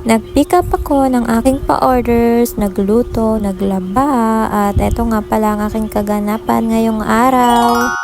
Nag-pick up ako ng aking pa-orders, nagluto, naglaba, at eto nga pala ang aking kaganapan ngayong araw.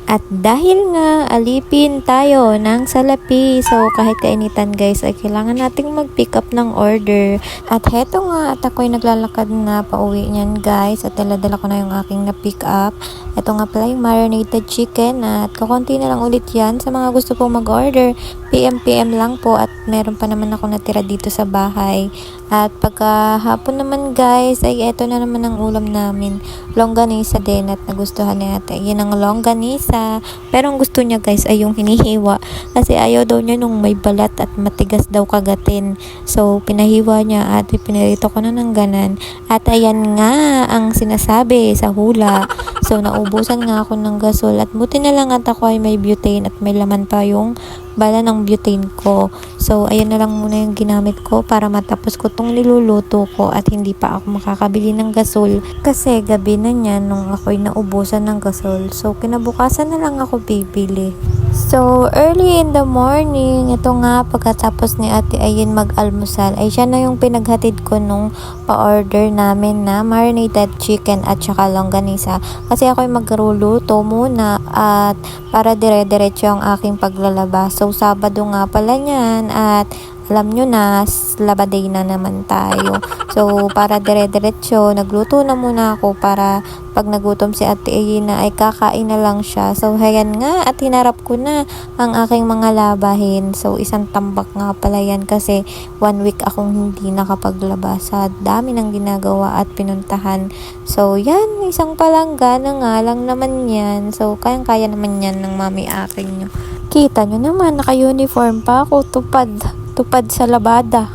At dahil nga alipin tayo ng salapi, so kahit kainitan guys ay kailangan nating mag-pick up ng order. At heto nga at ako'y naglalakad na pauwi niyan guys at dala-dala ko na yung aking na-pick up. Ito nga pala yung marinated chicken at kukunti na lang ulit yan sa mga gusto pong mag-order. PM lang po at meron pa naman ako natira dito sa bahay. At pagkahapon naman guys ay eto na naman ang ulam namin. Longganisa din at nagustuhan ni ate. Yan ang longganisa. Pero ang gusto niya guys ay yung hinihiwa. Kasi ayaw daw niya nung may balat at matigas daw kagatin. So pinahiwa niya at pinirito ko na ng ganan. At ayan nga ang sinasabi sa hula. So naubusan nga ako ng gasol at buti na lang at ako ay may butane at may laman pa yung bala ng butane ko. So ayan na lang muna yung ginamit ko para matapos ko tong niluluto ko at hindi pa ako makakabili ng gasol kasi gabi na niyan nung ako'y naubusan ng gasol. So kinabukasan na lang ako bibili. So early in the morning, ito nga pagkatapos ni Ate Ayin mag-almusal ay siya na yung pinaghatid ko nung pa-order namin na marinated chicken at saka longganisa. Kasi ako'y magluluto muna at para dire-diretso ang aking paglalaba. So Sabado nga pala niyan at alam nyo na, labaday na naman tayo. So, para dire-diretso, nagluto na muna ako para pag nagutom si Ate Aina ay kakain na lang siya. So, hayan nga at hinarap ko na ang aking mga labahin. So, isang tambak nga pala yan kasi 1 week akong hindi nakapaglaba sa dami ng ginagawa at pinuntahan. So, yan, isang palangga na nga lang naman yan. So, kayang-kaya naman yan ng mami aking nyo. Kita nyo naman, naka-uniform pa ako, tupad sa labada.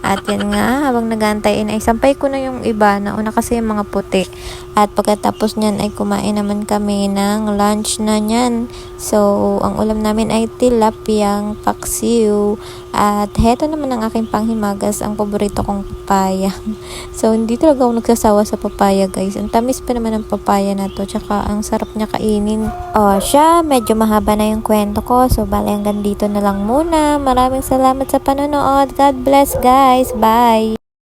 At yan nga, habang nag-aantay ay sampay ko na yung iba. Nauna kasi yung mga puti. At pagkatapos nyan ay kumain naman kami ng lunch na nyan. So, ang ulam namin ay tilapiyang paksiw. At heto naman ang aking panghimagas, ang paborito kong papaya. So, hindi talaga ako nagsasawa sa papaya guys. Ang tamis pa naman ng papaya na to. Tsaka ang sarap niya kainin. O siya, medyo mahaba na yung kwento ko. So, bali hanggang dito na lang muna. Maraming salamat sa panonood. God bless guys. Bye!